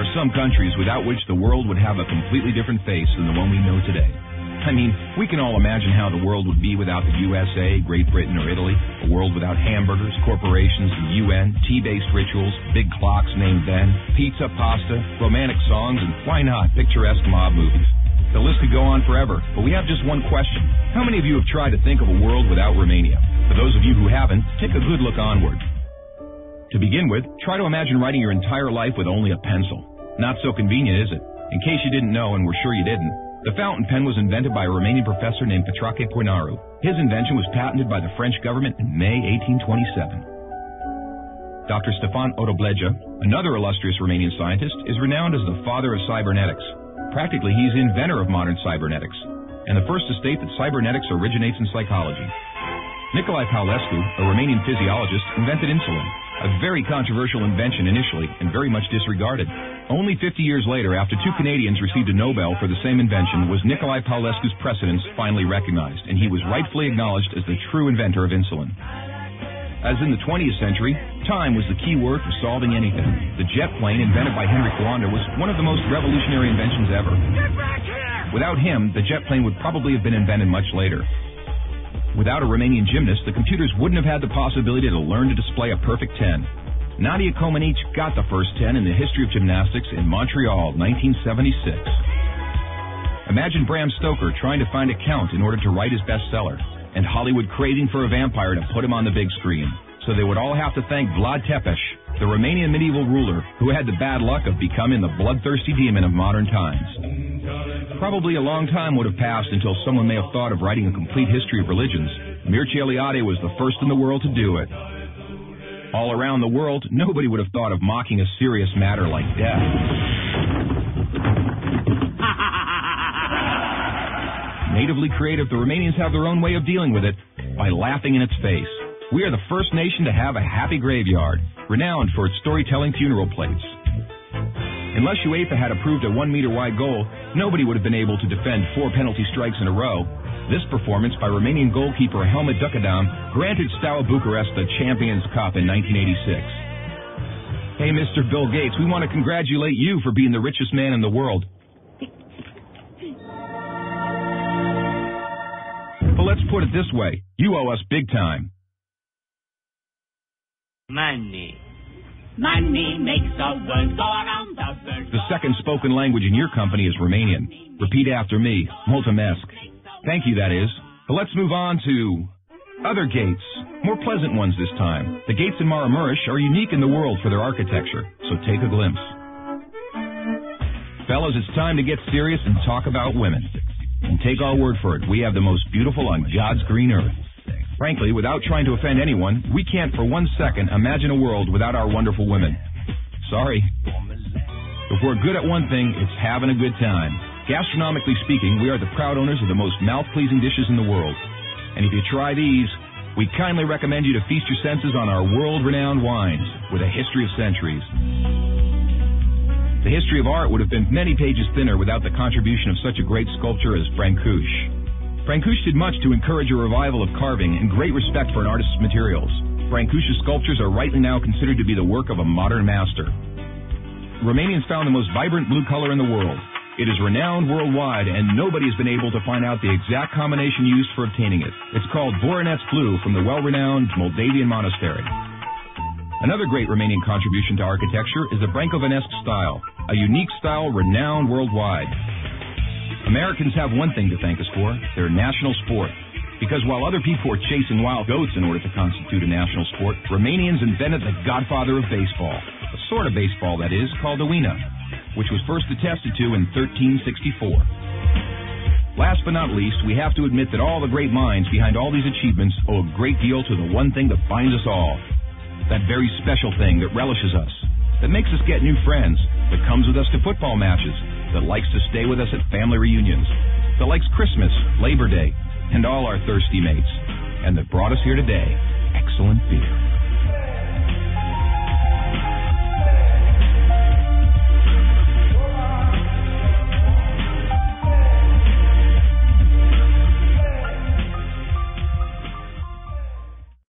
are some countries without which the world would have a completely different face than the one we know today. I mean, we can all imagine how the world would be without the USA, Great Britain, or Italy. A world without hamburgers, corporations, the UN, tea-based rituals, big clocks named Ben, pizza, pasta, romantic songs, and why not, picturesque mob movies. The list could go on forever, but we have just one question. How many of you have tried to think of a world without Romania? For those of you who haven't, take a good look onward. To begin with, try to imagine writing your entire life with only a pencil. Not so convenient, is it? In case you didn't know, and we're sure you didn't, the fountain pen was invented by a Romanian professor named Petrache Poinaru. His invention was patented by the French government in May 1827. Dr. Stefan Odobleja, another illustrious Romanian scientist, is renowned as the father of cybernetics. Practically, he's the inventor of modern cybernetics, and the first to state that cybernetics originates in psychology. Nicolae Paulescu, a Romanian physiologist, invented insulin, a very controversial invention initially and very much disregarded. Only 50 years later, after two Canadians received a Nobel for the same invention, was Nicolae Paulescu's precedence finally recognized, and he was rightfully acknowledged as the true inventor of insulin. As in the 20th century, time was the key word for solving anything. The jet plane, invented by Henry Coanda, was one of the most revolutionary inventions ever. Without him, the jet plane would probably have been invented much later. Without a Romanian gymnast, the computers wouldn't have had the possibility to learn to display a perfect 10. Nadia Comaneci got the first 10 in the history of gymnastics in Montreal, 1976. Imagine Bram Stoker trying to find a count in order to write his bestseller, and Hollywood craving for a vampire to put him on the big screen. So they would all have to thank Vlad Tepes, the Romanian medieval ruler who had the bad luck of becoming the bloodthirsty demon of modern times. Probably a long time would have passed until someone may have thought of writing a complete history of religions. Mircea Eliade was the first in the world to do it. All around the world, nobody would have thought of mocking a serious matter like death. Natively creative, the Romanians have their own way of dealing with it by laughing in its face. We are the first nation to have a happy graveyard, renowned for its storytelling funeral plates. Unless UEFA had approved a 1-meter-wide goal, nobody would have been able to defend 4 penalty strikes in a row. This performance by Romanian goalkeeper Helmut Ducadam granted Steaua Bucharest the Champions Cup in 1986. Hey, Mr. Bill Gates, we want to congratulate you for being the richest man in the world. But let's put it this way. You owe us big time. Money. Money makes the world go around, the world. The second spoken language in your company is Romanian. Repeat after me. Mulțumesc. Thank you, that is. But let's move on to other gates. More pleasant ones this time. The gates in Maramureș are unique in the world for their architecture, so take a glimpse. Fellas, it's time to get serious and talk about women. And take our word for it, we have the most beautiful on God's green earth. Frankly, without trying to offend anyone, we can't for 1 second imagine a world without our wonderful women. Sorry. If we're good at one thing, it's having a good time. Gastronomically speaking, we are the proud owners of the most mouth-pleasing dishes in the world. And if you try these, we kindly recommend you to feast your senses on our world-renowned wines with a history of centuries. The history of art would have been many pages thinner without the contribution of such a great sculptor as Brancusi. Brancusi did much to encourage a revival of carving and great respect for an artist's materials. Brancusi's sculptures are rightly now considered to be the work of a modern master. Romanians found the most vibrant blue color in the world. It is renowned worldwide, and nobody has been able to find out the exact combination used for obtaining it. It's called Voronezh blue from the well-renowned Moldavian monastery. Another great Romanian contribution to architecture is the Brâncovenesque style, a unique style renowned worldwide. Americans have one thing to thank us for, their national sport. Because while other people were chasing wild goats in order to constitute a national sport, Romanians invented the godfather of baseball, a sort of baseball, that is, called the Uina, which was first attested to in 1364. Last but not least, we have to admit that all the great minds behind all these achievements owe a great deal to the one thing that binds us all. That very special thing that relishes us, that makes us get new friends, that comes with us to football matches, that likes to stay with us at family reunions, that likes Christmas, Labor Day, and all our thirsty mates, and that brought us here today, excellent beer.